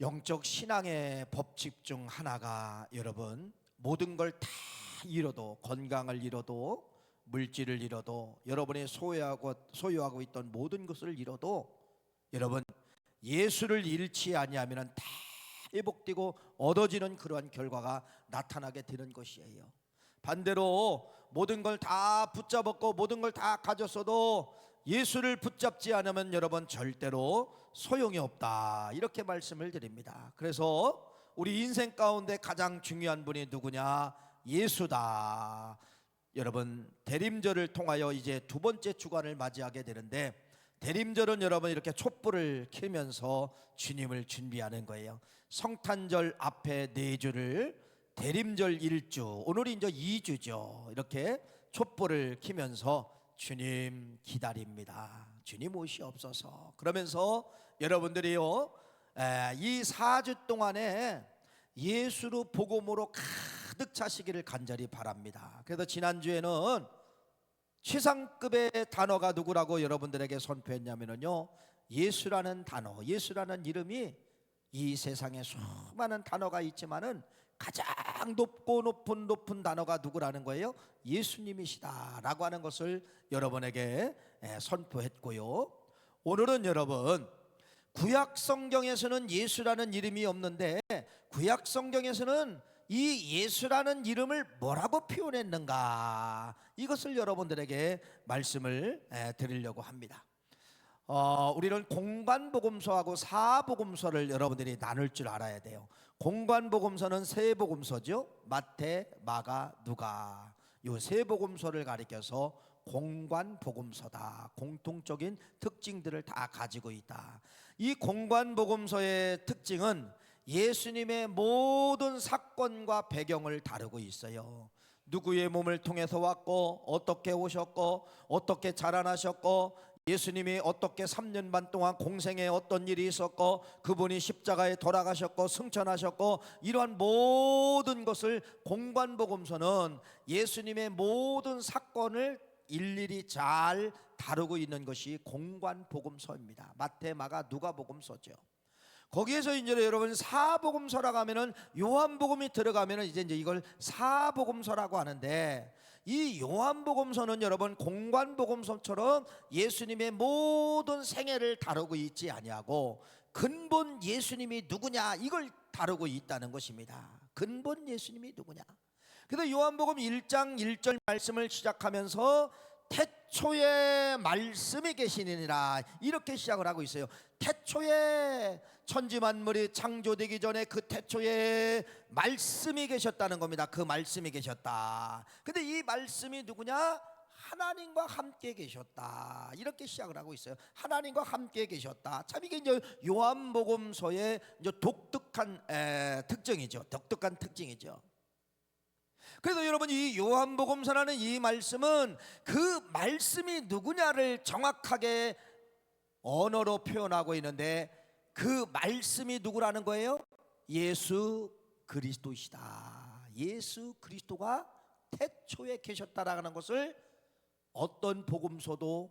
영적 신앙의 법칙 중 하나가 여러분, 모든 걸 다 잃어도, 건강을 잃어도, 물질을 잃어도, 여러분이 소유하고 있던 모든 것을 잃어도 여러분, 예수를 잃지 아니하면 다 회복되고 얻어지는 그러한 결과가 나타나게 되는 것이에요. 반대로 모든 걸 다 붙잡았고 모든 걸 다 가졌어도 예수를 붙잡지 않으면 여러분 절대로 소용이 없다, 이렇게 말씀을 드립니다. 그래서 우리 인생 가운데 가장 중요한 분이 누구냐? 예수다. 여러분, 대림절을 통하여 이제 두 번째 주간을 맞이하게 되는데, 대림절은 여러분 이렇게 촛불을 켜면서 주님을 준비하는 거예요. 성탄절 앞에 4주를 대림절 1주, 오늘이 이제 2주죠. 이렇게 촛불을 켜면서 주님 기다립니다. 주님 오시옵소서. 그러면서 여러분들이요, 이 4주 동안에 예수로 복음으로 가득 차시기를 간절히 바랍니다. 그래서 지난주에는 최상급의 단어가 누구라고 여러분들에게 선포했냐면요, 예수라는 단어, 예수라는 이름이 이 세상에 수많은 단어가 있지만은 가장 높은 단어가 누구라는 거예요? 예수님이시다라고 하는 것을 여러분에게 선포했고요. 오늘은 여러분, 구약 성경에서는 예수라는 이름이 없는데 구약 성경에서는 이 예수라는 이름을 뭐라고 표현했는가, 이것을 여러분들에게 말씀을 드리려고 합니다. 우리는 공관복음서하고 사복음서를 여러분들이 나눌 줄 알아야 돼요. 공관복음서는 세 복음서죠. 마태, 마가, 누가, 이 세 복음서를 가리켜서 공관복음서다. 공통적인 특징들을 다 가지고 있다. 이 공관복음서의 특징은 예수님의 모든 사건과 배경을 다루고 있어요. 누구의 몸을 통해서 왔고, 어떻게 오셨고, 어떻게 자라나셨고, 예수님이 어떻게 3년 반 동안 공생에 어떤 일이 있었고, 그분이 십자가에 돌아가셨고 승천하셨고, 이러한 모든 것을 공관복음서는 예수님의 모든 사건을 일일이 잘 다루고 있는 것이 공관복음서입니다. 마태, 마가, 누가복음서죠. 거기에서 이제 여러분 사복음서라고 하면은, 요한복음이 들어가면은 이제 이걸 사복음서라고 하는데, 이 요한복음서는 여러분 공관복음서처럼 예수님의 모든 생애를 다루고 있지 아니하고 근본 예수님이 누구냐, 이걸 다루고 있다는 것입니다. 근본 예수님이 누구냐. 그래서 요한복음 1장 1절 말씀을 시작하면서 태초에 말씀이 계시니라, 이렇게 시작을 하고 있어요. 태초에 천지만물이 창조되기 전에 그 태초에 말씀이 계셨다는 겁니다. 그 말씀이 계셨다. 근데 이 말씀이 누구냐? 하나님과 함께 계셨다, 이렇게 시작을 하고 있어요. 하나님과 함께 계셨다. 참 이게 이제 요한복음서의 이제 독특한 특징이죠. 독특한 특징이죠. 그래서 여러분, 이 요한복음서라는 이 말씀은 그 말씀이 누구냐를 정확하게 언어로 표현하고 있는데, 그 말씀이 누구라는 거예요? 예수 그리스도시다. 예수 그리스도가 태초에 계셨다라는 것을 어떤 복음서도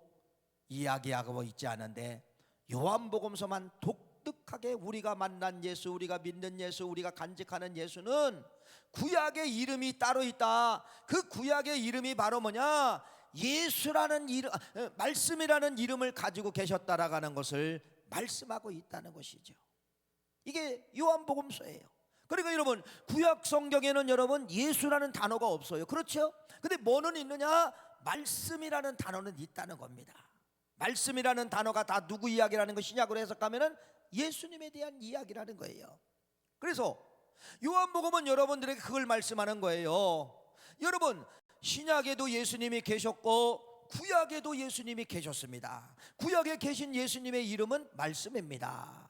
이야기하고 있지 않은데, 요한복음서만 독특하게 우리가 만난 예수, 우리가 믿는 예수, 우리가 간직하는 예수는 구약의 이름이 따로 있다. 그 구약의 이름이 바로 뭐냐? 예수라는 이름, 말씀이라는 이름을 가지고 계셨다라고 하는 것을 말씀하고 있다는 것이죠. 이게 요한복음서예요. 그러니까 여러분, 구약 성경에는 여러분 예수라는 단어가 없어요. 그렇죠? 근데 뭐는 있느냐? 말씀이라는 단어는 있다는 겁니다. 말씀이라는 단어가 다 누구 이야기라는 것이냐고 해석하면은 예수님에 대한 이야기라는 거예요. 그래서 요한복음은 여러분들에게 그걸 말씀하는 거예요. 여러분, 신약에도 예수님이 계셨고 구약에도 예수님이 계셨습니다. 구약에 계신 예수님의 이름은 말씀입니다.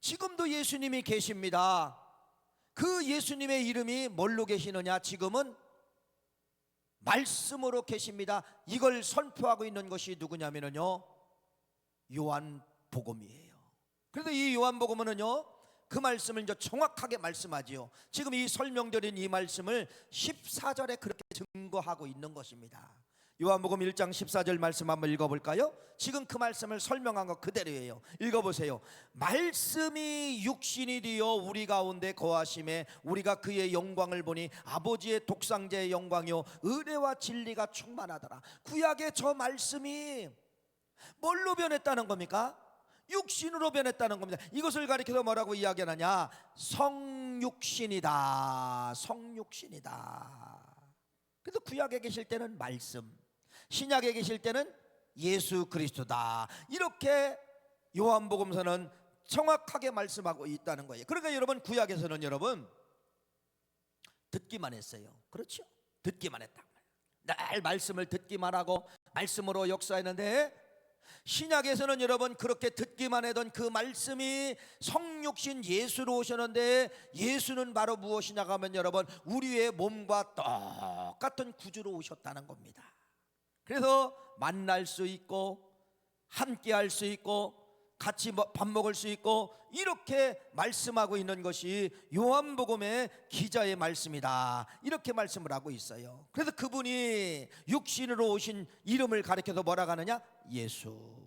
지금도 예수님이 계십니다. 그 예수님의 이름이 뭘로 계시느냐? 지금은 말씀으로 계십니다. 이걸 선포하고 있는 것이 누구냐면요, 요한복음이에요. 그래서 이 요한복음은요, 그 말씀을 이제 정확하게 말씀하지요. 지금 이 설명드린 이 말씀을 14절에 그렇게 증거하고 있는 것입니다. 요한복음 1장 14절 말씀 한번 읽어볼까요? 지금 그 말씀을 설명한 것 그대로예요. 읽어보세요. 말씀이 육신이 되어 우리 가운데 거하심에 우리가 그의 영광을 보니 아버지의 독생자의 영광이요 은혜와 진리가 충만하더라. 구약의 저 말씀이 뭘로 변했다는 겁니까? 육신으로 변했다는 겁니다. 이것을 가리켜서 뭐라고 이야기하느냐? 성육신이다. 성육신이다. 그래서 구약에 계실 때는 말씀, 신약에 계실 때는 예수 그리스도다. 이렇게 요한복음서는 정확하게 말씀하고 있다는 거예요. 그러니까 여러분 구약에서는 여러분 듣기만 했어요. 그렇죠? 듣기만 했다. 늘 말씀을 듣기만 하고 말씀으로 역사했는데 신약에서는 여러분 그렇게 듣기만 하던 그 말씀이 성육신 예수로 오셨는데 예수는 바로 무엇이냐 하면 여러분 우리의 몸과 똑같은 구주로 오셨다는 겁니다. 그래서 만날 수 있고 함께 할 수 있고 같이 밥 먹을 수 있고 이렇게 말씀하고 있는 것이 요한복음의 기자의 말씀이다. 이렇게 말씀을 하고 있어요. 그래서 그분이 육신으로 오신 이름을 가리켜서 뭐라고 하느냐? 예수.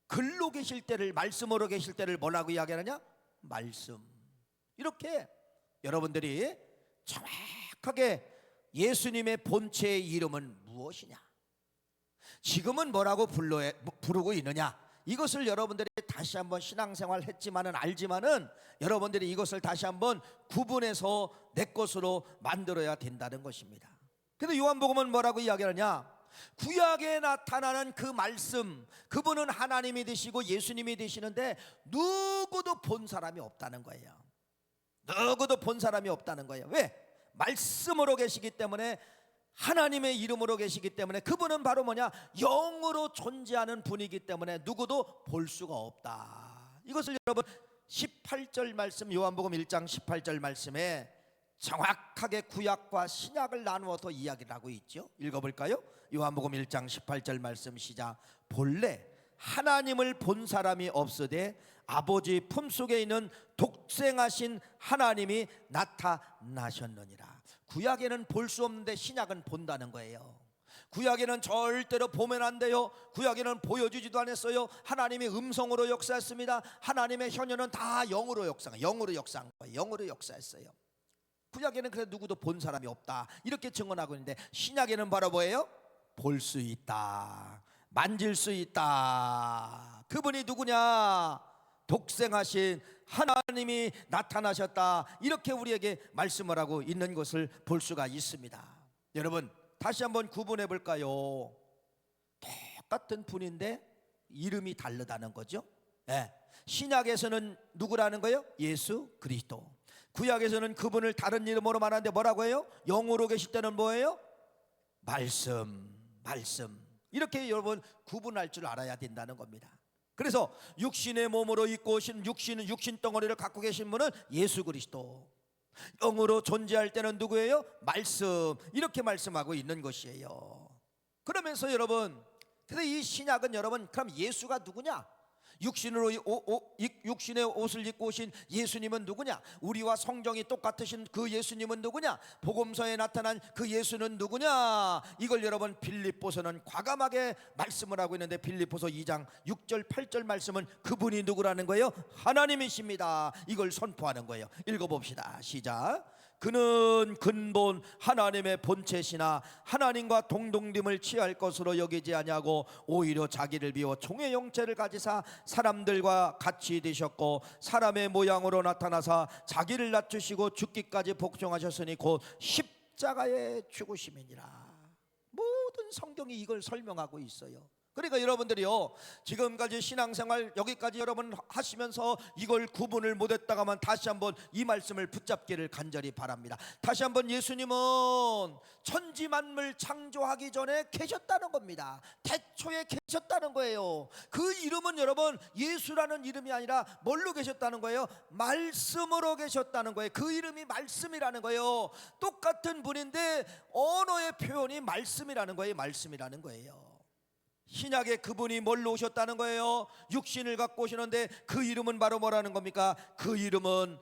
글로 계실 때를, 말씀으로 계실 때를 뭐라고 이야기하느냐? 말씀. 이렇게 여러분들이 정확하게 예수님의 본체의 이름은 무엇이냐, 지금은 뭐라고 부르고 있느냐, 이것을 여러분들이 다시 한번 신앙생활 했지만은 알지만은 여러분들이 이것을 다시 한번 구분해서 내 것으로 만들어야 된다는 것입니다. 그래서 요한복음은 뭐라고 이야기하느냐? 구약에 나타나는 그 말씀, 그분은 하나님이 되시고 예수님이 되시는데 누구도 본 사람이 없다는 거예요. 누구도 본 사람이 없다는 거예요. 왜? 말씀으로 계시기 때문에, 하나님의 이름으로 계시기 때문에, 그분은 바로 뭐냐? 영으로 존재하는 분이기 때문에 누구도 볼 수가 없다. 이것을 여러분 18절 말씀, 요한복음 1장 18절 말씀에 정확하게 구약과 신약을 나누어서 이야기를 하고 있죠. 읽어볼까요? 요한복음 1장 18절 말씀 시작. 본래 하나님을 본 사람이 없으되 아버지 품속에 있는 독생하신 하나님이 나타나셨느니라. 구약에는 볼 수 없는데 신약은 본다는 거예요. 구약에는 절대로 보면 안 돼요. 구약에는 보여주지도 않았어요. 하나님이 음성으로 역사했습니다. 하나님의 현현은 다 영으로 역사한 거예요. 영으로 역사했어요. 구약에는 그래서 누구도 본 사람이 없다 이렇게 증언하고 있는데, 신약에는 바로 뭐예요? 볼 수 있다, 만질 수 있다. 그분이 누구냐? 독생하신 하나님이 나타나셨다. 이렇게 우리에게 말씀을 하고 있는 것을 볼 수가 있습니다. 여러분 다시 한번 구분해 볼까요? 똑같은 분인데 이름이 다르다는 거죠. 네. 신약에서는 누구라는 거예요? 예수 그리스도. 구약에서는 그분을 다른 이름으로 말하는데 뭐라고 해요? 영으로 계실 때는 뭐예요? 말씀. 이렇게 여러분 구분할 줄 알아야 된다는 겁니다. 그래서 육신의 몸으로 입고 오신 육신 덩어리를 갖고 계신 분은 예수 그리스도. 영으로 존재할 때는 누구예요? 말씀. 이렇게 말씀하고 있는 것이에요. 그러면서 여러분, 그래서 이 신약은 여러분, 그럼 예수가 누구냐? 육신의 옷을 입고 오신 예수님은 누구냐? 우리와 성정이 똑같으신 그 예수님은 누구냐? 복음서에 나타난 그 예수는 누구냐? 이걸 여러분 빌립보서는 과감하게 말씀을 하고 있는데, 빌립보서 2장 6절 8절 말씀은 그분이 누구라는 거예요? 하나님이십니다. 이걸 선포하는 거예요. 읽어봅시다. 시작. 그는 근본 하나님의 본체시나 하나님과 동등됨을 취할 것으로 여기지 아니하고 오히려 자기를 비워 종의 형체를 가지사 사람들과 같이 되셨고 사람의 모양으로 나타나사 자기를 낮추시고 죽기까지 복종하셨으니 곧 십자가의 죽으심이니라. 모든 성경이 이걸 설명하고 있어요. 그러니까 여러분들이요, 지금까지 신앙생활 여기까지 여러분 하시면서 이걸 구분을 못했다가만 다시 한번 이 말씀을 붙잡기를 간절히 바랍니다. 다시 한번 예수님은 천지 만물 창조하기 전에 계셨다는 겁니다. 태초에 계셨다는 거예요. 그 이름은 여러분 예수라는 이름이 아니라 뭘로 계셨다는 거예요? 말씀으로 계셨다는 거예요. 그 이름이 말씀이라는 거예요. 똑같은 분인데 언어의 표현이 말씀이라는 거예요. 말씀이라는 거예요. 신약에 그분이 뭘로 오셨다는 거예요? 육신을 갖고 오시는데 그 이름은 바로 뭐라는 겁니까? 그 이름은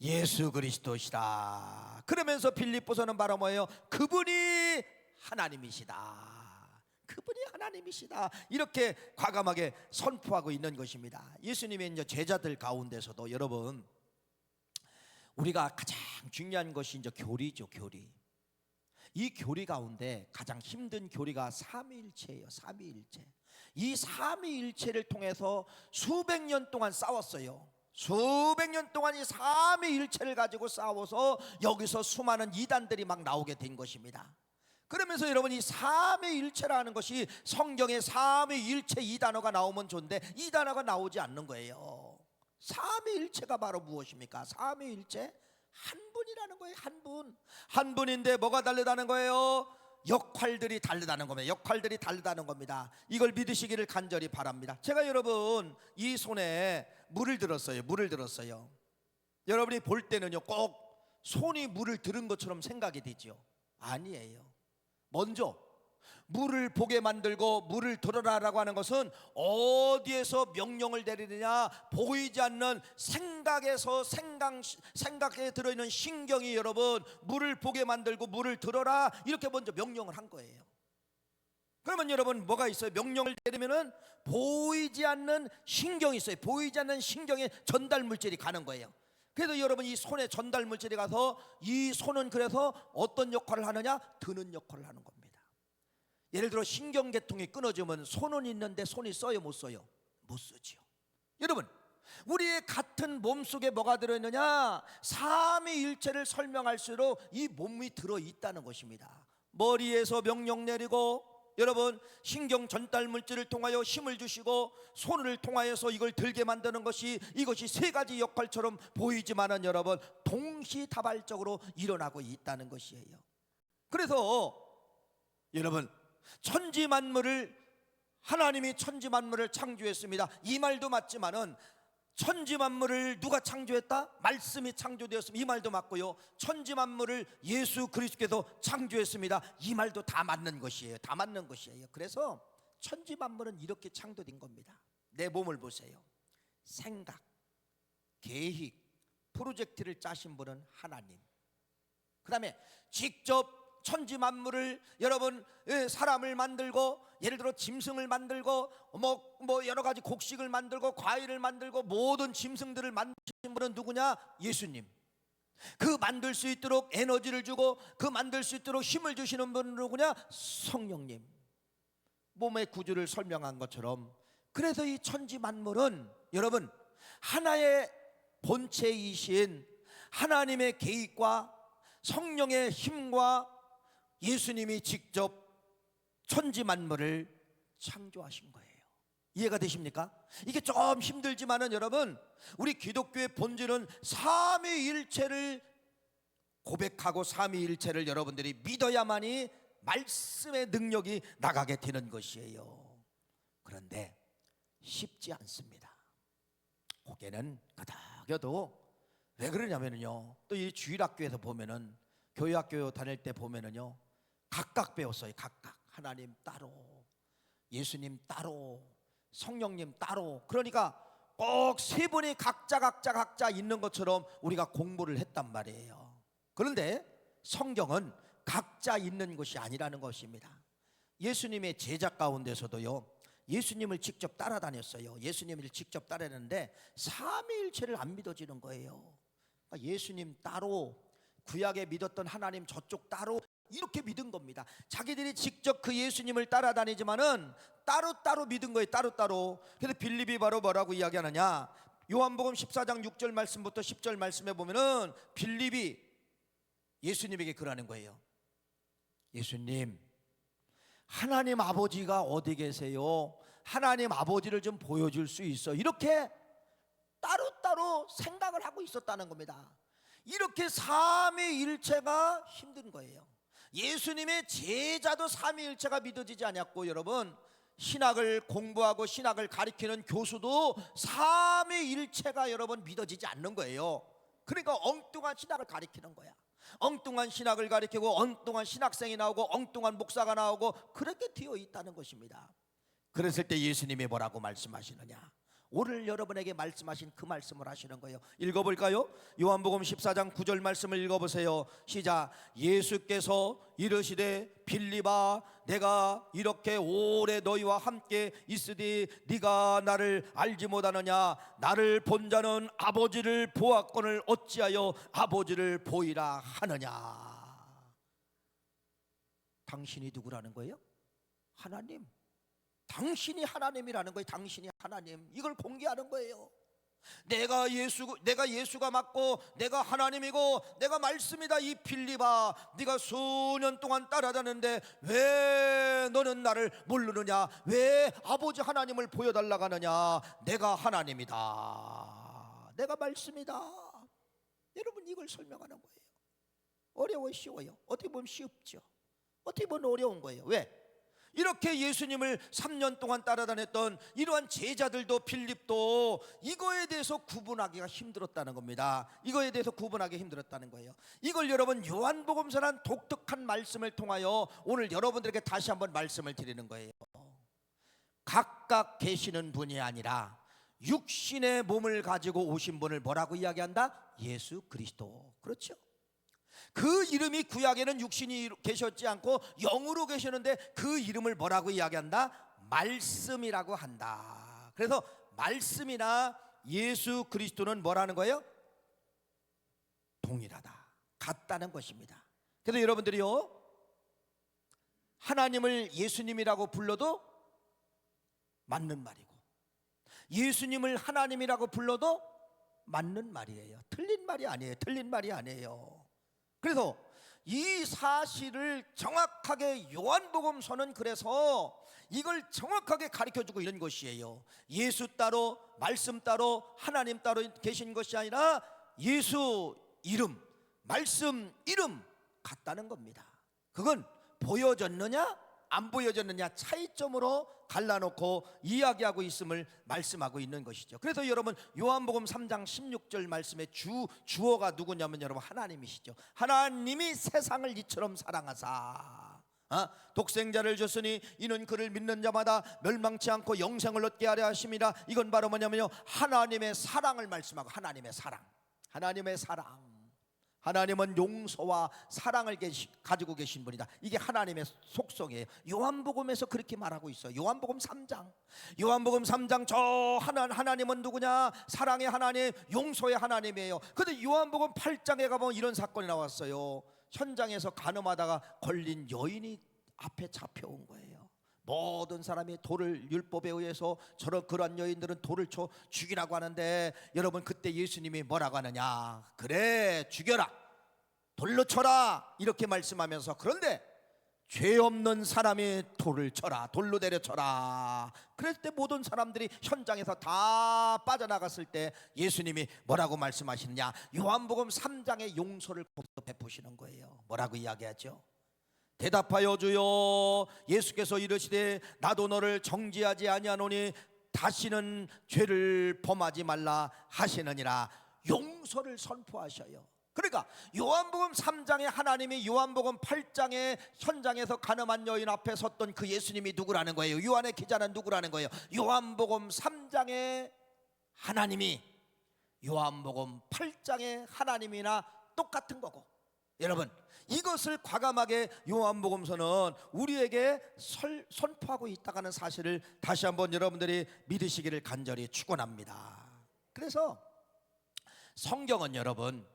예수 그리스도시다. 그러면서 빌립보서는 바로 뭐예요? 그분이 하나님이시다. 그분이 하나님이시다. 이렇게 과감하게 선포하고 있는 것입니다. 예수님의 이제 제자들 가운데서도 여러분, 우리가 가장 중요한 것이 이제 교리죠, 교리. 이 교리 가운데 가장 힘든 교리가 삼위일체예요. 삼위일체. 이 삼위일체를 통해서 수백 년 동안 싸웠어요. 수백 년 동안 이 삼위일체를 가지고 싸워서 여기서 수많은 이단들이 막 나오게 된 것입니다. 그러면서 여러분, 이 삼위일체라는 것이 성경에 삼위일체 이 단어가 나오면 좋은데 이 단어가 나오지 않는 거예요. 삼위일체가 바로 무엇입니까? 삼위일체 한 분이라는 거예요. 한 분. 한 분인데 뭐가 다르다는 거예요? 역할들이 다르다는 겁니다. 역할들이 다르다는 겁니다. 이걸 믿으시기를 간절히 바랍니다. 제가 여러분 이 손에 물을 들었어요. 물을 들었어요. 여러분이 볼 때는요, 꼭 손이 물을 들은 것처럼 생각이 되죠. 아니에요. 먼저 물을 보게 만들고 물을 들어라라고 하는 것은 어디에서 명령을 내리느냐, 보이지 않는 생각에 들어있는 신경이 여러분 물을 보게 만들고 물을 들어라 이렇게 먼저 명령을 한 거예요. 그러면 여러분 뭐가 있어요? 명령을 내리면은 보이지 않는 신경이 있어요. 보이지 않는 신경에 전달 물질이 가는 거예요. 그래서 여러분 이 손에 전달 물질이 가서 이 손은 그래서 어떤 역할을 하느냐? 드는 역할을 하는 겁니다. 예를 들어 신경계통이 끊어지면 손은 있는데 손이 써요, 못 써요? 못 쓰지요. 여러분, 우리의 같은 몸속에 뭐가 들어있느냐? 삼위일체를 설명할수록 이 몸이 들어있다는 것입니다. 머리에서 명령 내리고 여러분 신경 전달 물질을 통하여 힘을 주시고 손을 통하여서 이걸 들게 만드는 것이, 이것이 세 가지 역할처럼 보이지만은 여러분 동시다발적으로 일어나고 있다는 것이에요. 그래서 여러분 천지만물을, 하나님이 천지만물을 창조했습니다. 이 말도 맞지만은 천지만물을 누가 창조했다? 말씀이 창조되었습니다. 이 말도 맞고요. 천지만물을 예수 그리스도께서 창조했습니다. 이 말도 다 맞는 것이에요. 다 맞는 것이에요. 그래서 천지만물은 이렇게 창조된 겁니다. 내 몸을 보세요. 생각, 계획, 프로젝트를 짜신 분은 하나님. 그 다음에 직접 천지만물을 여러분 사람을 만들고 예를 들어 짐승을 만들고 뭐 여러 가지 곡식을 만들고 과일을 만들고 모든 짐승들을 만드신 분은 누구냐? 예수님. 그 만들 수 있도록 에너지를 주고 그 만들 수 있도록 힘을 주시는 분은 누구냐? 성령님. 몸의 구조를 설명한 것처럼 그래서 이 천지만물은 여러분 하나의 본체이신 하나님의 계획과 성령의 힘과 예수님이 직접 천지만물을 창조하신 거예요. 이해가 되십니까? 이게 좀 힘들지만은 여러분 우리 기독교의 본질은 삼위일체를 고백하고 삼위일체를 여러분들이 믿어야만이 말씀의 능력이 나가게 되는 것이에요. 그런데 쉽지 않습니다. 고개는 끄덕여도 왜 그러냐면요, 또 이 주일학교에서 보면은 교회학교 다닐 때 보면은요 각각 배웠어요. 각각. 하나님 따로, 예수님 따로, 성령님 따로. 그러니까 꼭 세 분이 각자 있는 것처럼 우리가 공부를 했단 말이에요. 그런데 성경은 각자 있는 것이 아니라는 것입니다. 예수님의 제자 가운데서도요 예수님을 직접 따라다녔어요. 예수님을 직접 따라했는데 삼위일체를 안 믿어지는 거예요. 그러니까 예수님 따로, 구약에 믿었던 하나님 저쪽 따로 이렇게 믿은 겁니다. 자기들이 직접 그 예수님을 따라다니지만은 따로따로 믿은 거예요. 따로따로. 그래서 빌립이 바로 뭐라고 이야기하느냐, 요한복음 14장 6절 말씀부터 10절 말씀에 보면은 빌립이 예수님에게 그러는 거예요. 예수님, 하나님 아버지가 어디 계세요? 하나님 아버지를 좀 보여줄 수 있어? 이렇게 따로따로 생각을 하고 있었다는 겁니다. 이렇게 삼위일체가 힘든 거예요. 예수님의 제자도 삼위일체가 믿어지지 않았고 여러분 신학을 공부하고 신학을 가르치는 교수도 삼위일체가 여러분 믿어지지 않는 거예요. 그러니까 엉뚱한 신학을 가르치는 거야. 엉뚱한 신학을 가르치고 엉뚱한 신학생이 나오고 엉뚱한 목사가 나오고 그렇게 되어 있다는 것입니다. 그랬을 때 예수님이 뭐라고 말씀하시느냐? 오늘 여러분에게 말씀하신 그 말씀을 하시는 거예요. 읽어볼까요? 요한복음 14장 9절 말씀을 읽어보세요. 시작. 예수께서 이르시되 빌립아, 내가 이렇게 오래 너희와 함께 있으니 네가 나를 알지 못하느냐? 나를 본 자는 아버지를 보았거늘 어찌하여 아버지를 보이라 하느냐? 당신이 누구라는 거예요? 하나님. 당신이 하나님이라는 거예요. 당신이 하나님. 이걸 공개하는 거예요. 내가 예수가 맞고 내가 하나님이고 내가 말씀이다. 이 빌립아, 네가 수년 동안 따라다녔는데 왜 너는 나를 모르느냐? 왜 아버지 하나님을 보여달라고 하느냐? 내가 하나님이다. 내가 말씀이다. 여러분, 이걸 설명하는 거예요. 어려워, 쉬워요? 어떻게 보면 쉽죠. 어떻게 보면 어려운 거예요. 왜? 이렇게 예수님을 3년 동안 따라다녔던 이러한 제자들도, 빌립도 이거에 대해서 구분하기가 힘들었다는 겁니다. 이거에 대해서 구분하기 힘들었다는 거예요. 이걸 여러분 요한복음서란 독특한 말씀을 통하여 오늘 여러분들에게 다시 한번 말씀을 드리는 거예요. 각각 계시는 분이 아니라 육신의 몸을 가지고 오신 분을 뭐라고 이야기한다? 예수 그리스도. 그렇죠? 그 이름이 구약에는 육신이 계셨지 않고 영으로 계셨는데 그 이름을 뭐라고 이야기한다? 말씀이라고 한다. 그래서 말씀이나 예수 그리스도는 뭐라는 거예요? 동일하다, 같다는 것입니다. 그래서 여러분들이요, 하나님을 예수님이라고 불러도 맞는 말이고 예수님을 하나님이라고 불러도 맞는 말이에요. 틀린 말이 아니에요. 틀린 말이 아니에요. 그래서 이 사실을 정확하게 요한복음서는 그래서 이걸 정확하게 가르쳐주고 있는 것이에요. 예수 따로, 말씀 따로, 하나님 따로 계신 것이 아니라 예수 이름, 말씀 이름 같다는 겁니다. 그건 보여졌느냐 안 보여졌느냐 차이점으로 갈라놓고 이야기하고 있음을 말씀하고 있는 것이죠. 그래서 여러분 요한복음 3장 16절 말씀에 주어가 누구냐면 여러분 하나님이시죠. 하나님이 세상을 이처럼 사랑하사 독생자를 줬으니 이는 그를 믿는 자마다 멸망치 않고 영생을 얻게 하려 하심이라. 이건 바로 뭐냐면요, 하나님의 사랑을 말씀하고, 하나님의 사랑, 하나님의 사랑. 하나님은 용서와 사랑을 가지고 계신 분이다. 이게 하나님의 속성이에요. 요한복음에서 그렇게 말하고 있어요. 요한복음 3장 저 하나님은 누구냐? 사랑의 하나님, 용서의 하나님이에요. 그런데 요한복음 8장에 가보면 이런 사건이 나왔어요. 현장에서 간음하다가 걸린 여인이 앞에 잡혀온 거예요. 모든 사람이 돌을, 율법에 의해서 그러한 여인들은 돌을 쳐 죽이라고 하는데, 여러분 그때 예수님이 뭐라고 하느냐? 그래, 죽여라, 돌로 쳐라, 이렇게 말씀하면서, 그런데 죄 없는 사람이 돌을 쳐라, 돌로 내려쳐라. 그랬을 때 모든 사람들이 현장에서 다 빠져나갔을 때 예수님이 뭐라고 말씀하시느냐? 요한복음 3장의 용서를 거기서 베푸시는 거예요. 뭐라고 이야기하죠? 대답하여 주여, 예수께서 이르시되 나도 너를 정죄하지 아니하노니 다시는 죄를 범하지 말라 하시느니라. 용서를 선포하셔요. 그러니까 요한복음 3장에 하나님이 요한복음 8장의 현장에서 간음한 여인 앞에 섰던 그 예수님이 누구라는 거예요? 요한의 기자는 누구라는 거예요? 요한복음 3장의 하나님이 요한복음 8장의 하나님이나 똑같은 거고, 여러분 이것을 과감하게 요한복음서는 우리에게 선포하고 있다는 사실을 다시 한번 여러분들이 믿으시기를 간절히 축원합니다. 그래서 성경은 여러분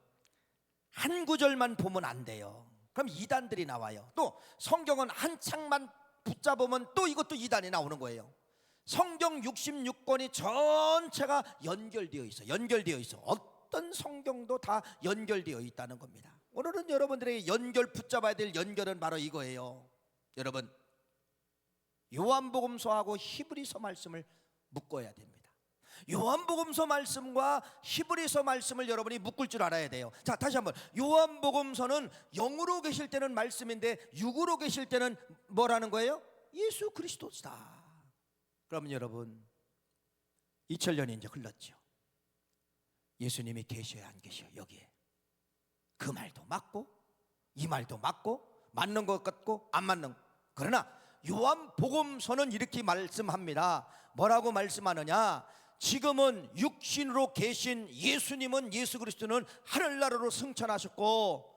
한 구절만 보면 안 돼요. 그럼 이단들이 나와요. 또 성경은 한 창만 붙잡으면 또 이것도 이단이 나오는 거예요. 성경 66권이 전체가 연결되어 있어. 연결되어 있어. 어떤 성경도 다 연결되어 있다는 겁니다. 오늘은 여러분들에게 붙잡아야 될 연결은 바로 이거예요. 여러분 요한복음서하고 히브리서 말씀을 묶어야 됩니다. 요한복음서 말씀과 히브리서 말씀을 여러분이 묶을 줄 알아야 돼요. 자, 다시 한번, 요한복음서는 영으로 계실 때는 말씀인데 육으로 계실 때는 뭐라는 거예요? 예수 그리스도시다. 그러면 여러분 2000년이 이제 흘렀죠. 예수님이 계셔야 안 계셔? 여기에 그 말도 맞고 이 말도 맞고, 맞는 것 같고 안 맞는. 그러나 요한복음서는 이렇게 말씀합니다. 뭐라고 말씀하느냐? 지금은 육신으로 계신 예수님은, 예수 그리스도는 하늘나라로 승천하셨고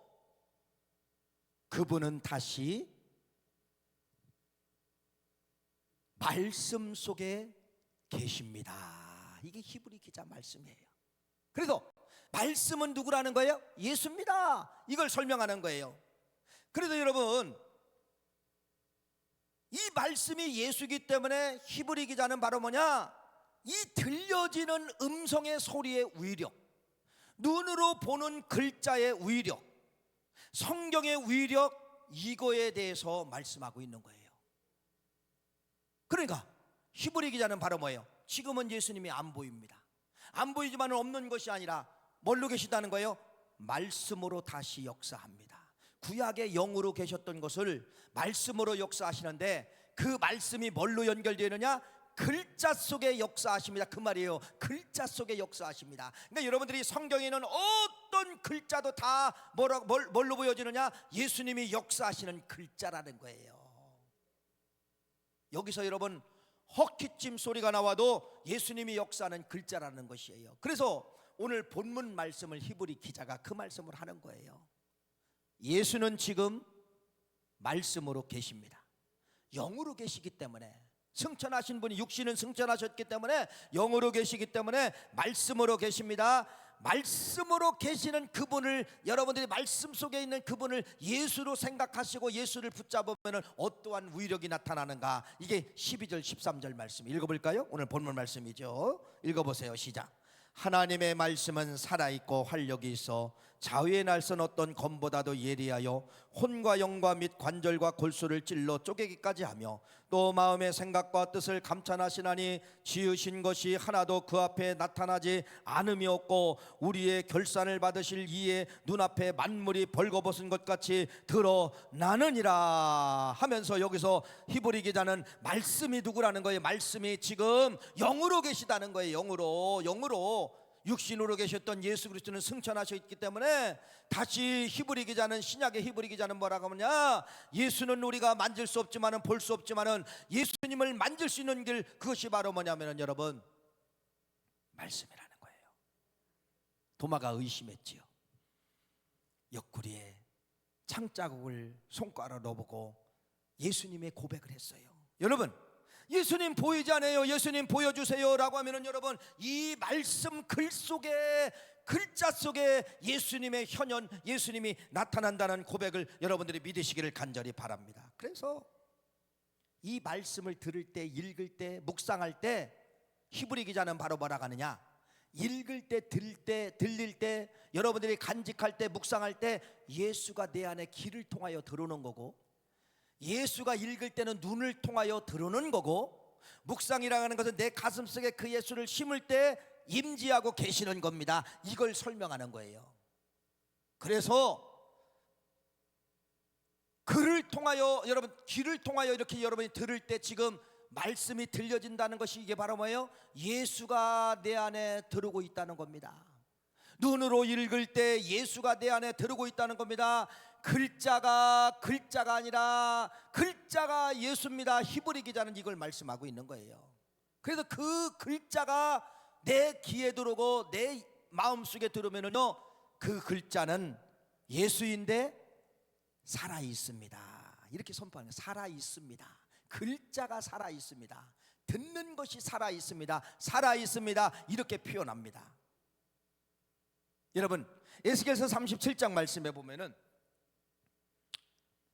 그분은 다시 말씀 속에 계십니다. 이게 히브리 기자 말씀이에요. 그래서 말씀은 누구라는 거예요? 예수입니다. 이걸 설명하는 거예요. 그래서 여러분, 이 말씀이 예수이기 때문에 히브리 기자는 바로 뭐냐? 이 들려지는 음성의 소리의 위력, 눈으로 보는 글자의 위력, 성경의 위력, 이거에 대해서 말씀하고 있는 거예요. 그러니까 히브리 기자는 바로 뭐예요? 지금은 예수님이 안 보입니다. 안 보이지만 없는 것이 아니라 뭘로 계시다는 거예요? 말씀으로 다시 역사합니다. 구약의 영으로 계셨던 것을 말씀으로 역사하시는데 그 말씀이 뭘로 연결되느냐? 글자 속에 역사하십니다. 그 말이에요. 글자 속에 역사하십니다. 그러니까 여러분들이 성경에는 어떤 글자도 다 뭘로 보여지느냐? 예수님이 역사하시는 글자라는 거예요. 여기서 여러분 헛기침 소리가 나와도 예수님이 역사하는 글자라는 것이에요. 그래서 오늘 본문 말씀을 히브리 기자가 그 말씀을 하는 거예요. 예수는 지금 말씀으로 계십니다. 영으로 계시기 때문에, 승천하신 분이 육신은 승천하셨기 때문에 영으로 계시기 때문에 말씀으로 계십니다. 말씀으로 계시는 그분을, 여러분들이 말씀 속에 있는 그분을 예수로 생각하시고 예수를 붙잡으면 어떠한 위력이 나타나는가? 이게 12절 13절 말씀 읽어볼까요? 오늘 본문 말씀이죠. 읽어보세요. 시작. 하나님의 말씀은 살아있고 활력이 있어 자위의 날선 어떤 검보다도 예리하여 혼과 영과 및 관절과 골수를 찔러 쪼개기까지 하며 또 마음의 생각과 뜻을 감찰하시나니 지으신 것이 하나도 그 앞에 나타나지 않음이 없고 우리의 결산을 받으실 이에 눈앞에 만물이 벌거벗은 것 같이 드러나느니라 하면서 여기서 히브리 기자는 말씀이 누구라는 거예요? 말씀이 지금 영으로 계시다는 거예요. 영으로 육신으로 계셨던 예수 그리스도는 승천하셨기 때문에 다시 히브리 기자는, 신약의 히브리 기자는 뭐라고 하느냐? 예수는 우리가 만질 수 없지만은, 볼 수 없지만은 예수님을 만질 수 있는 길, 그것이 바로 뭐냐면은 여러분 말씀이라는 거예요. 도마가 의심했지요. 옆구리에 창자국을 손가락으로 보고 예수님의 고백을 했어요. 여러분, 예수님 보이지 않아요? 예수님 보여주세요 라고 하면은 여러분, 이 말씀 글 속에, 글자 속에 예수님의 현현, 예수님이 나타난다는 고백을 여러분들이 믿으시기를 간절히 바랍니다. 그래서 이 말씀을 들을 때, 읽을 때, 묵상할 때 히브리 기자는 바로 뭐라고 하느냐? 읽을 때, 들릴 때, 여러분들이 간직할 때, 묵상할 때 예수가 내 안에 귀를 통하여 들어오는 거고, 예수가 읽을 때는 눈을 통하여 들어오는 거고, 묵상이라고 하는 것은 내 가슴속에 그 예수를 심을 때 임지하고 계시는 겁니다. 이걸 설명하는 거예요. 그래서 글을 통하여, 여러분 귀를 통하여 이렇게 여러분이 들을 때 지금 말씀이 들려진다는 것이 이게 바로 뭐예요? 예수가 내 안에 들어오고 있다는 겁니다. 눈으로 읽을 때 예수가 내 안에 들어오고 있다는 겁니다. 글자가 아니라 글자가 예수입니다. 히브리 기자는 이걸 말씀하고 있는 거예요. 그래서 그 글자가 내 귀에 들어오고 내 마음속에 들어오면요, 그 글자는 예수인데 살아 있습니다. 이렇게 선포하는 거예요. 살아 있습니다. 글자가 살아 있습니다. 듣는 것이 살아 있습니다. 살아 있습니다. 이렇게 표현합니다. 여러분, 에스겔서 37장 말씀에 보면은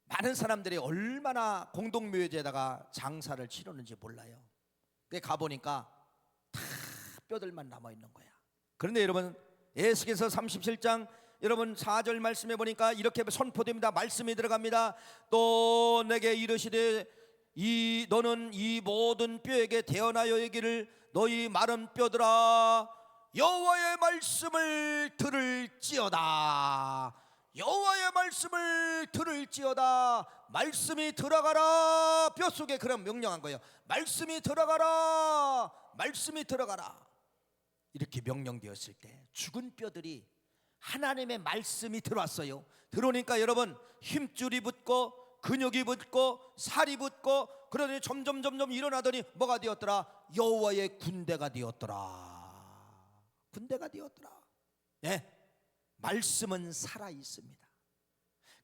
많은 사람들이 얼마나 공동묘지에다가 장사를 치르는지 몰라요. 그게 가보니까 다 뼈들만 남아있는 거야. 그런데 여러분, 에스겔서 37장 여러분 4절 말씀해 보니까 이렇게 선포됩니다. 말씀이 들어갑니다. 또 내게 이르시되 너는 이 모든 뼈에게 대언하여 이르기를 너희 마른 뼈들아 여호와의 말씀을 들을지어다. 여호와의 말씀을 들을지어다. 말씀이 들어가라. 뼛속에 그런 명령한 거예요. 말씀이 들어가라. 말씀이 들어가라. 이렇게 명령되었을 때 죽은 뼈들이 하나님의 말씀이 들어왔어요. 들어오니까 여러분 힘줄이 붙고 근육이 붙고 살이 붙고 그러더니 점점 일어나더니 뭐가 되었더라? 여호와의 군대가 되었더라. 군대가 되었더라. 예, 말씀은 살아 있습니다.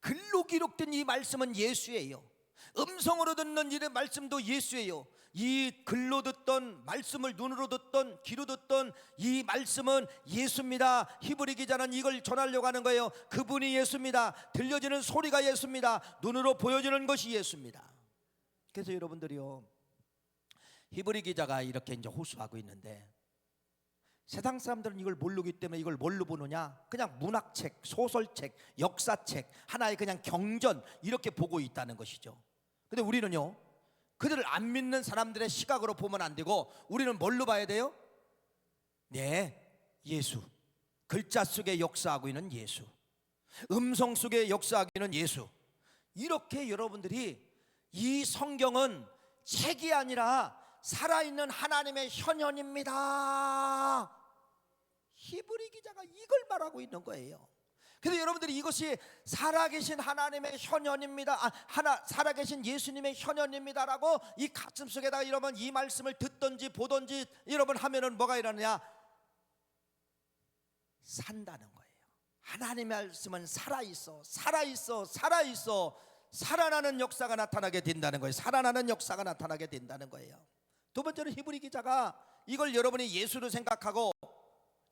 글로 기록된 이 말씀은 예수예요. 음성으로 듣는 이 말씀도 예수예요. 이 글로 듣던 말씀을 눈으로 듣던 귀로 듣던 이 말씀은 예수입니다. 히브리 기자는 이걸 전하려고 하는 거예요. 그분이 예수입니다. 들려지는 소리가 예수입니다. 눈으로 보여지는 것이 예수입니다. 그래서 여러분들이요, 히브리 기자가 이렇게 이제 호소하고 있는데, 세상 사람들은 이걸 모르기 때문에 이걸 뭘로 보느냐? 그냥 문학책, 소설책, 역사책, 하나의 그냥 경전 이렇게 보고 있다는 것이죠. 근데 우리는요, 그들을 안 믿는 사람들의 시각으로 보면 안 되고, 우리는 뭘로 봐야 돼요? 네, 예수. 글자 속에 역사하고 있는 예수, 음성 속에 역사하고 있는 예수. 이렇게 여러분들이 이 성경은 책이 아니라 살아있는 하나님의 현현입니다. 히브리 기자가 이걸 말하고 있는 거예요. 그래서 여러분들이 이것이 살아계신 하나님의 현현입니다, 살아계신 예수님의 현현입니다라고 이 가슴속에다가 여러분 이 말씀을 듣든지 보든지 여러분 하면은 뭐가 일어나냐? 산다는 거예요. 하나님의 말씀은 살아있어, 살아있어, 살아있어. 살아나는 역사가 나타나게 된다는 거예요. 살아나는 역사가 나타나게 된다는 거예요. 두 번째는 히브리 기자가 이걸 여러분이 예수로 생각하고,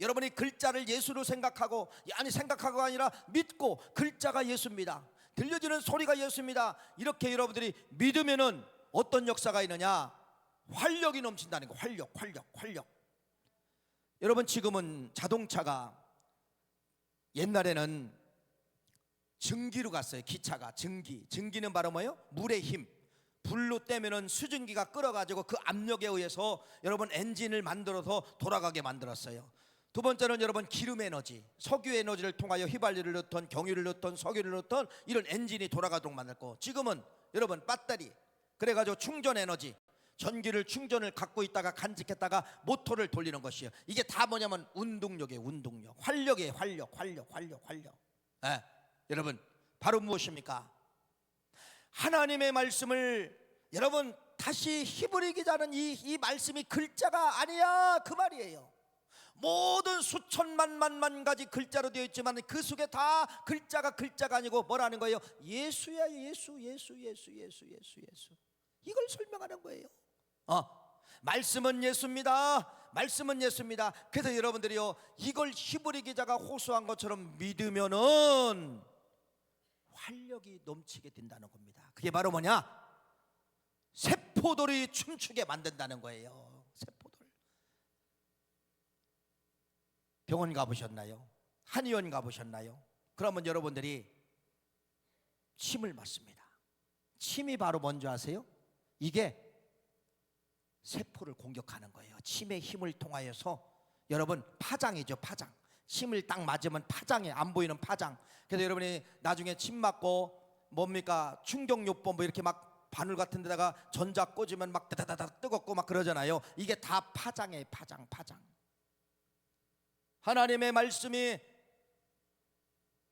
여러분이 글자를 예수로 생각하고, 아니 생각하고가 아니라 믿고, 글자가 예수입니다. 들려지는 소리가 예수입니다. 이렇게 여러분들이 믿으면은 어떤 역사가 있느냐? 활력이 넘친다는 거. 활력. 여러분, 지금은 자동차가, 옛날에는 증기로 갔어요. 기차가 증기는 바로 뭐예요? 물의 힘. 불로 떼면은 수증기가 끓어가지고 그 압력에 의해서 여러분 엔진을 만들어서 돌아가게 만들었어요. 두 번째는 여러분 기름 에너지, 석유 에너지를 통하여 휘발유를 넣던 경유를 넣던 석유를 넣던 이런 엔진이 돌아가도록 만들고, 지금은 여러분 배터리, 그래가지고 충전 에너지, 전기를 충전을 갖고 있다가 간직했다가 모터를 돌리는 것이에요. 이게 다 뭐냐면 운동력이에요. 운동력, 활력이에요. 활력. 예, 여러분 바로 무엇입니까? 하나님의 말씀을, 여러분 다시 히브리 기자는 이 말씀이 글자가 아니야 그 말이에요. 모든 수천만 가지 글자로 되어 있지만 그 속에 다 글자가 아니고 뭐라는 거예요? 예수야. 예수. 이걸 설명하는 거예요. 말씀은 예수입니다. 말씀은 예수입니다. 그래서 여러분들이요, 이걸 히브리 기자가 호소한 것처럼 믿으면은 활력이 넘치게 된다는 겁니다. 그게 바로 뭐냐? 세포들이 춤추게 만든다는 거예요. 세포들. 병원 가보셨나요? 한의원 가보셨나요? 그러면 여러분들이 침을 맞습니다. 침이 바로 뭔지 아세요? 이게 세포를 공격하는 거예요. 침의 힘을 통하여서 여러분 파장이죠. 파장. 침을 딱 맞으면 파장에 안 보이는 파장. 그래서 여러분이 나중에 침 맞고 뭡니까? 충격요법 뭐 이렇게 막 바늘 같은 데다가 전자 꽂으면 막 다다다닥 뜨겁고 막 그러잖아요. 이게 다 파장이에요. 파장. 하나님의 말씀이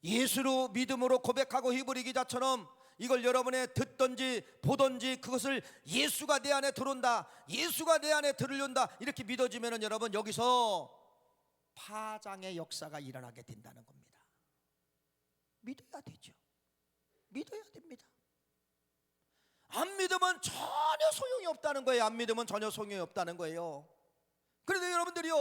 예수로 믿음으로 고백하고 히브리 기자처럼 이걸 여러분의 듣든지 보든지 그것을 예수가 내 안에 들어온다, 예수가 내 안에 들으려온다 이렇게 믿어지면 여러분 여기서 파장의 역사가 일어나게 된다는 겁니다. 믿어야 되죠. 믿어야 됩니다. 안 믿으면 전혀 소용이 없다는 거예요. 안 믿으면 전혀 소용이 없다는 거예요. 그래서 여러분들이요,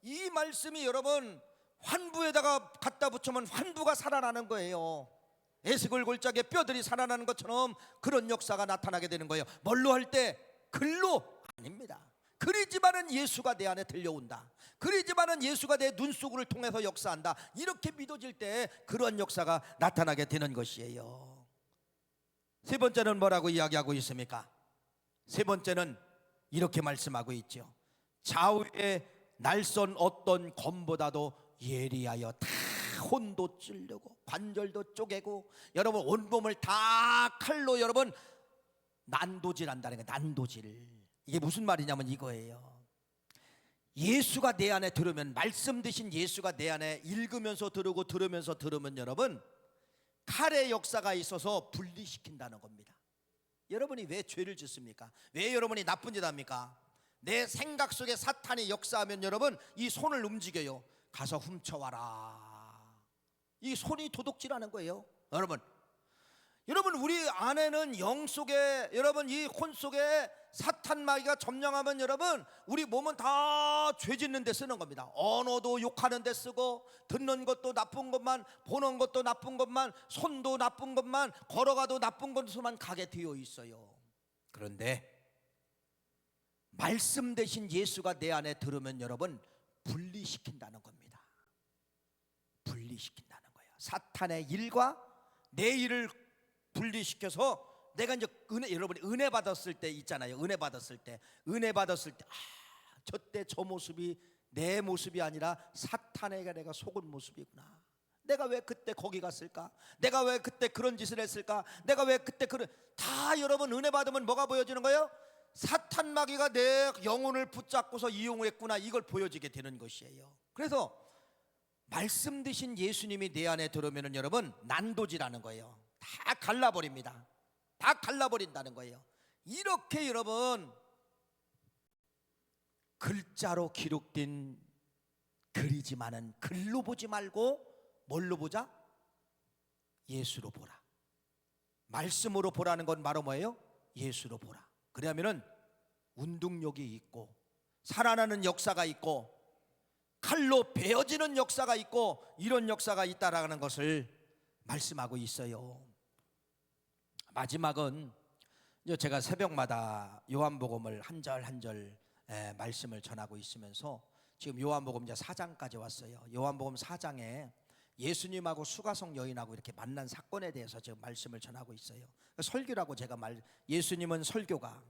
이 말씀이 여러분 환부에다가 갖다 붙이면 환부가 살아나는 거예요. 에스골 골짜기에 뼈들이 살아나는 것처럼 그런 역사가 나타나게 되는 거예요. 뭘로 할 때? 글로 아닙니다. 그리지만은 예수가 내 안에 들려온다, 그리지만은 예수가 내 눈속을 통해서 역사한다, 이렇게 믿어질 때 그런 역사가 나타나게 되는 것이에요. 세 번째는 뭐라고 이야기하고 있습니까? 세 번째는 이렇게 말씀하고 있죠. 좌우에 날선 어떤 검보다도 예리하여 다 혼도 찌르고 관절도 쪼개고 여러분 온몸을 다 칼로 여러분 난도질한다는 거예요. 난도질. 이게 무슨 말이냐면 이거예요. 예수가 내 안에 들으면, 말씀 드신 예수가 내 안에 읽으면서 들으고 들으면서 들으면 여러분 칼의 역사가 있어서 분리시킨다는 겁니다. 여러분이 왜 죄를 짓습니까? 왜 여러분이 나쁜 짓 합니까? 내 생각 속에 사탄이 역사하면 여러분 이 손을 움직여요. 가서 훔쳐와라. 이 손이 도둑질하는 거예요. 여러분 우리 안에는 영 속에 여러분 이 혼 속에 사탄 마귀가 점령하면 여러분 우리 몸은 다 죄짓는 데 쓰는 겁니다. 언어도 욕하는 데 쓰고, 듣는 것도 나쁜 것만, 보는 것도 나쁜 것만, 손도 나쁜 것만, 걸어가도 나쁜 것만 가게 되어 있어요. 그런데 말씀 대신 예수가 내 안에 들으면 여러분 분리시킨다는 겁니다. 분리시킨다는 거예요. 사탄의 일과 내 일을 분리시켜서 내가 이제 여러분이 은혜 받았을 때 있잖아요. 은혜 받았을 때 저때 저 모습이 내 모습이 아니라 사탄에게 내가 속은 모습이구나. 내가 왜 그때 거기 갔을까? 내가 왜 그때 그런 짓을 했을까? 내가 왜 그때 다 여러분 은혜 받으면 뭐가 보여지는 거예요? 사탄 마귀가 내 영혼을 붙잡고서 이용했구나, 이걸 보여지게 되는 것이에요. 그래서 말씀 되신 예수님이 내 안에 들어오면 여러분 난도질하는 거예요. 다 갈라버립니다. 다 갈라버린다는 거예요. 이렇게 여러분 글자로 기록된 글이지만은 글로 보지 말고 뭘로 보자? 예수로 보라. 말씀으로 보라는 건 바로 뭐예요? 예수로 보라. 그러면은 운동력이 있고 살아나는 역사가 있고 칼로 베어지는 역사가 있고 이런 역사가 있다라는 것을 말씀하고 있어요. 마지막은 제가 새벽마다 요한복음을 한 절 한 절 말씀을 전하고 있으면서 지금 요한복음 이제 4장까지 왔어요. 요한복음 4장에 예수님하고 수가성 여인하고 이렇게 만난 사건에 대해서 지금 말씀을 전하고 있어요. 설교라고 제가 예수님은 설교가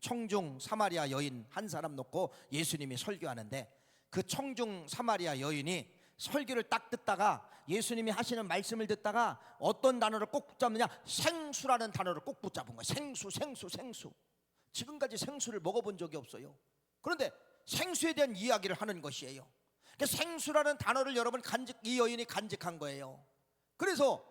청중 사마리아 여인 한 사람 놓고 예수님이 설교하는데 그 청중 사마리아 여인이 설교를 딱 듣다가 예수님이 하시는 말씀을 듣다가 어떤 단어를 꼭 붙잡느냐? 생수라는 단어를 꼭 붙잡은 거예요. 생수. 지금까지 생수를 먹어본 적이 없어요. 그런데 생수에 대한 이야기를 하는 것이에요. 생수라는 단어를 여러분 이 여인이 간직한 거예요. 그래서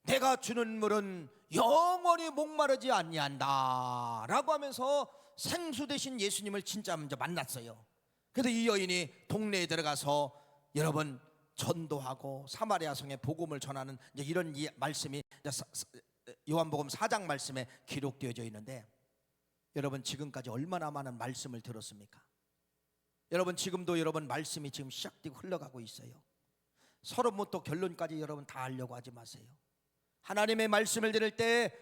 내가 주는 물은 영원히 목마르지 아니한다 라고 하면서 생수 대신 예수님을 진짜 먼저 만났어요. 그래서 이 여인이 동네에 들어가서 여러분 전도하고 사마리아 성에 복음을 전하는 이런 말씀이 요한복음 4장 말씀에 기록되어져 있는데, 여러분 지금까지 얼마나 많은 말씀을 들었습니까? 여러분 지금도 여러분 말씀이 지금 시작되고 흘러가고 있어요. 서론부터 결론까지 여러분 다 하려고 하지 마세요. 하나님의 말씀을 들을 때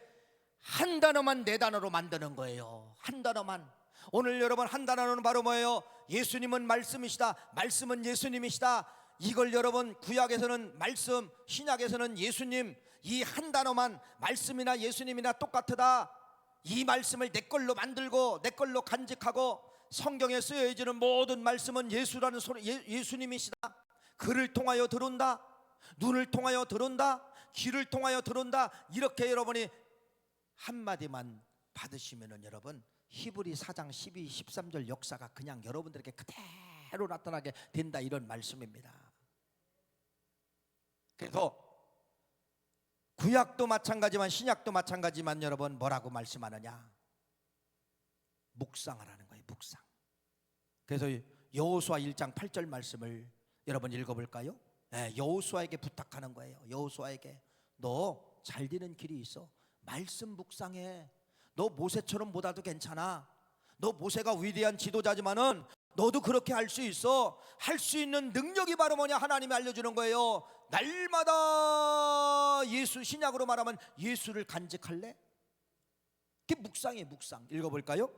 한 단어만 네 단어로 만드는 거예요. 한 단어만. 오늘 여러분 한 단어는 바로 뭐예요? 예수님은 말씀이시다. 말씀은 예수님이시다. 이걸 여러분 구약에서는 말씀, 신약에서는 예수님, 이 한 단어만 말씀이나 예수님이나 똑같다. 이 말씀을 내 걸로 만들고 내 걸로 간직하고 성경에 쓰여지는 모든 말씀은 예수라는 소리, 예수님이시다. 글을 통하여 들은다, 눈을 통하여 들은다, 귀를 통하여 들은다. 이렇게 여러분이 한마디만 받으시면은 여러분 히브리 4장 12, 13절 역사가 그냥 여러분들에게 그대로 나타나게 된다, 이런 말씀입니다. 그래서 구약도 마찬가지만 신약도 마찬가지만 여러분 뭐라고 말씀하느냐? 묵상하라는 거예요. 묵상. 그래서 여호수아 1장 8절 말씀을 여러분 읽어볼까요? 여호수아에게 부탁하는 거예요. 여호수아에게 너 잘 되는 길이 있어. 말씀 묵상해. 너 모세처럼 못해도 괜찮아. 너 모세가 위대한 지도자지만은 너도 그렇게 할 수 있어. 할 수 있는 능력이 바로 뭐냐? 하나님이 알려주는 거예요. 날마다 예수, 신약으로 말하면 예수를 간직할래? 그게 묵상이에요. 묵상. 읽어볼까요?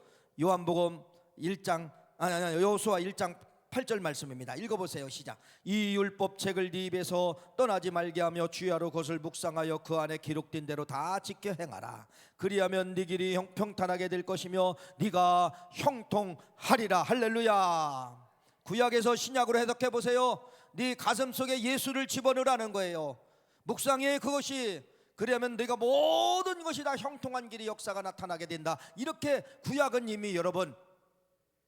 요한복음 1장 여호수아 1장 8절 말씀입니다. 읽어보세요. 시작. 이 율법책을 네 입에서 떠나지 말게 하며 주야로 그것을 묵상하여 그 안에 기록된 대로 다 지켜 행하라. 그리하면 네 길이 평탄하게 될 것이며 네가 형통하리라. 할렐루야. 구약에서 신약으로 해석해 보세요. 네 가슴 속에 예수를 집어넣으라는 거예요. 묵상해. 그것이 그러면 네가 모든 것이 다 형통한 길이 역사가 나타나게 된다. 이렇게 구약은 이미 여러분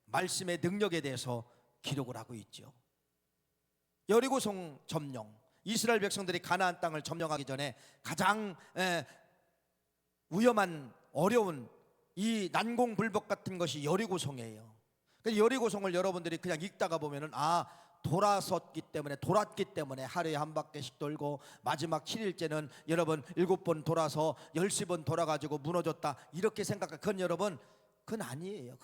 말씀의 능력에 대해서 기록을 하고 있죠. 여리고성 점령, 이스라엘 백성들이 가나안 땅을 점령하기 전에 가장 위험한 어려운 이 난공불복 같은 것이 여리고성이에요. 그 여리고성을 여러분들이 그냥 읽다가 보면은 돌았기 때문에 하루에 한 바퀴씩 돌고 마지막 7일째는 여러분 7번 돌아서 10번 돌아가지고 무너졌다 이렇게 생각하. 그건 여러분 그건 아니에요.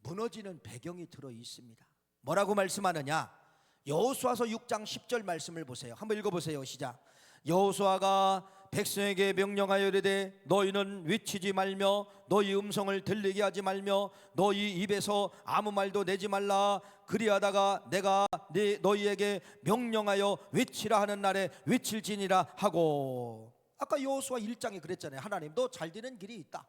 무너지는 배경이 들어 있습니다. 뭐라고 말씀하느냐? 여호수아서 6장 10절 말씀을 보세요. 한번 읽어보세요. 시작. 여호수아가 백성에게 명령하여 이르되 너희는 외치지 말며 너희 음성을 들리게 하지 말며 너희 입에서 아무 말도 내지 말라. 그리하다가 내가 너희에게 명령하여 외치라 하는 날에 외칠지니라 하고. 아까 여호수아 1장에 그랬잖아요. 하나님 너 잘 되는 길이 있다,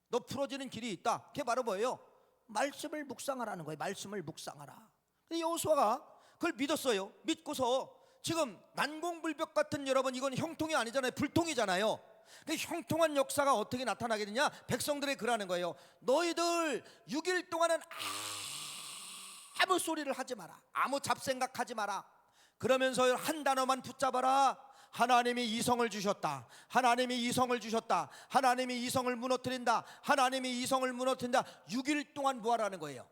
너 풀어지는 길이 있다. 그게 바로 뭐예요? 말씀을 묵상하라는 거예요. 말씀을 묵상하라. 여호수아가 그걸 믿었어요. 믿고서 지금 난공불벽 같은, 여러분 이건 형통이 아니잖아요. 불통이잖아요. 그 형통한 역사가 어떻게 나타나게 되냐? 백성들이 그러는 거예요. 너희들 6일 동안은 아무 소리를 하지 마라, 아무 잡생각하지 마라. 그러면서 한 단어만 붙잡아라. 하나님이 이성을 주셨다. 하나님이 이성을 주셨다. 하나님이 이성을 무너뜨린다. 하나님이 이성을 무너뜨린다. 6일 동안 뭐하라는 거예요?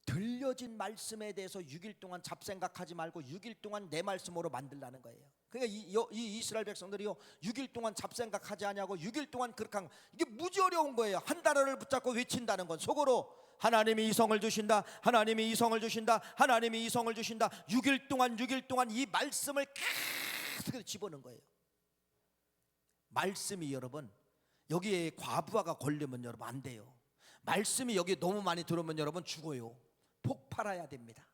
들려진 말씀에 대해서 6일 동안 잡생각하지 말고 6일 동안 내 말씀으로 만들라는 거예요. 그러니까 이 이스라엘 백성들이요 6일 동안 잡생각하지 아니하고 6일 동안 그렇게 한, 이게 무지 어려운 거예요. 한 단어를 붙잡고 외친다는 건 속으로 하나님이 이성을 주신다, 하나님이 이성을 주신다, 하나님이 이성을 주신다. 6일 동안 이 말씀을 계속 집어넣은 거예요. 말씀이 여러분 여기에 과부하가 걸리면 여러분 안 돼요. 말씀이 여기 너무 많이 들어오면 여러분 죽어요. 폭발해야 됩니다.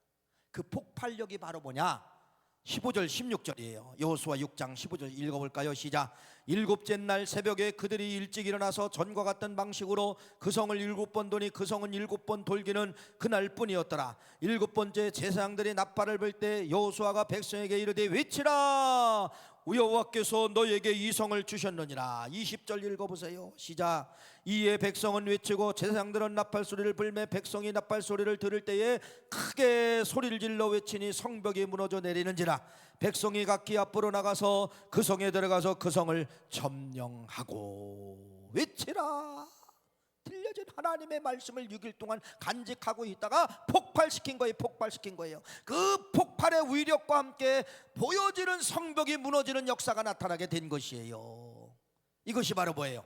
그 폭발력이 바로 뭐냐? 15절 16절이에요. 여호수아 6장 15절 읽어볼까요? 시작. 일곱째 날 새벽에 그들이 일찍 일어나서 전과 같은 방식으로 그 성을 7번 도니 그 성은 7번 돌기는 그날 뿐이었더라. 7번째 제사장들이 나팔을 불 때 여호수아가 백성에게 이르되 외치라. 여호와께서 너에게 이 성을 주셨느니라. 20절 읽어보세요. 시작. 이에 백성은 외치고 제사장들은 나팔 소리를 불매 백성이 나팔 소리를 들을 때에 크게 소리를 질러 외치니 성벽이 무너져 내리는지라. 백성이 각기 앞으로 나가서 그 성에 들어가서 그 성을 점령하고. 외치라. 들려진 하나님의 말씀을 6일 동안 간직하고 있다가 폭발시킨 거예요. 그 폭발의 위력과 함께 보여지는 성벽이 무너지는 역사가 나타나게 된 것이에요. 이것이 바로 뭐예요?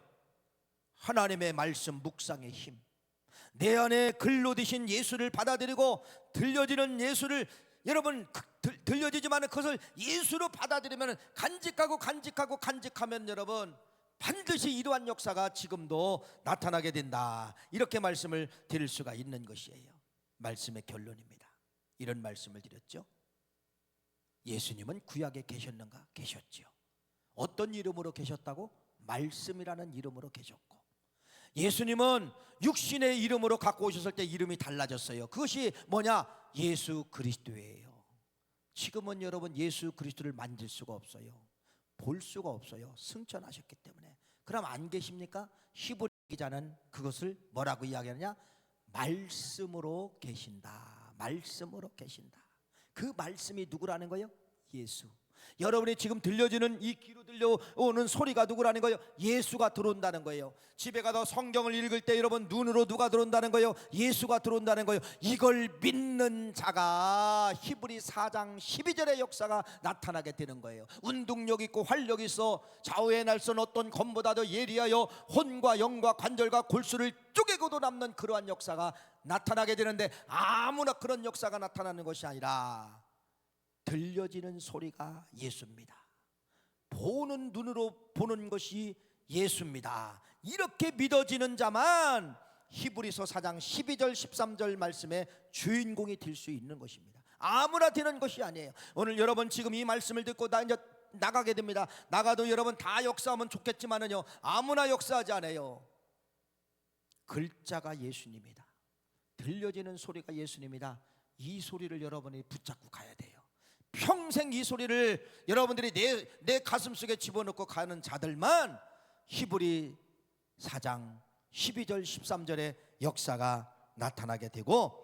하나님의 말씀 묵상의 힘. 내 안에 글로 드신 예수를 받아들이고 들려지는 예수를 여러분 들려지지만 그것을 예수로 받아들이면 간직하면 여러분 반드시 이러한 역사가 지금도 나타나게 된다. 이렇게 말씀을 드릴 수가 있는 것이에요. 말씀의 결론입니다. 이런 말씀을 드렸죠. 예수님은 구약에 계셨는가? 계셨죠. 어떤 이름으로 계셨다고? 말씀이라는 이름으로 계셨고, 예수님은 육신의 이름으로 갖고 오셨을 때 이름이 달라졌어요. 그것이 뭐냐? 예수 그리스도예요. 지금은 여러분 예수 그리스도를 만질 수가 없어요. 볼 수가 없어요. 승천하셨기 때문에. 그럼 안 계십니까? 히브리 기자는 그것을 뭐라고 이야기하느냐? 말씀으로 계신다. 말씀으로 계신다. 그 말씀이 누구라는 거예요? 예수. 여러분이 지금 들려지는 이 귀로 들려오는 소리가 누구라는 거예요? 예수가 들어온다는 거예요. 집에 가서 성경을 읽을 때 여러분 눈으로 누가 들어온다는 거예요? 예수가 들어온다는 거예요. 이걸 믿는 자가 히브리 4장 12절의 역사가 나타나게 되는 거예요. 운동력 있고 활력 있어 좌우의 날선 어떤 검보다도 예리하여 혼과 영과 관절과 골수를 쪼개고도 남는 그러한 역사가 나타나게 되는데, 아무나 그런 역사가 나타나는 것이 아니라 들려지는 소리가 예수입니다. 보는 눈으로 보는 것이 예수입니다. 이렇게 믿어지는 자만 히브리서 4장 12절 13절 말씀의 주인공이 될 수 있는 것입니다. 아무나 되는 것이 아니에요. 오늘 여러분 지금 이 말씀을 듣고 이제 나가게 됩니다. 나가도 여러분 다 역사하면 좋겠지만은요, 아무나 역사하지 않아요. 글자가 예수님이다. 들려지는 소리가 예수님이다. 이 소리를 여러분이 붙잡고 가야 돼요. 평생 이 소리를 여러분들이 내 가슴 속에 집어넣고 가는 자들만 히브리 4장 12절 13절의 역사가 나타나게 되고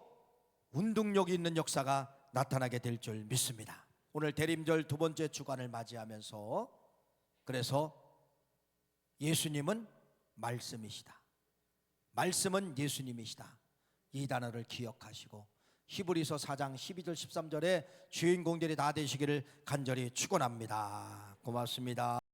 운동력이 있는 역사가 나타나게 될 줄 믿습니다. 오늘 대림절 두 번째 주간을 맞이하면서 그래서 예수님은 말씀이시다. 말씀은 예수님이시다. 이 단어를 기억하시고 히브리서 4장 12절 13절에 주인공들이 다 되시기를 간절히 축원합니다. 고맙습니다.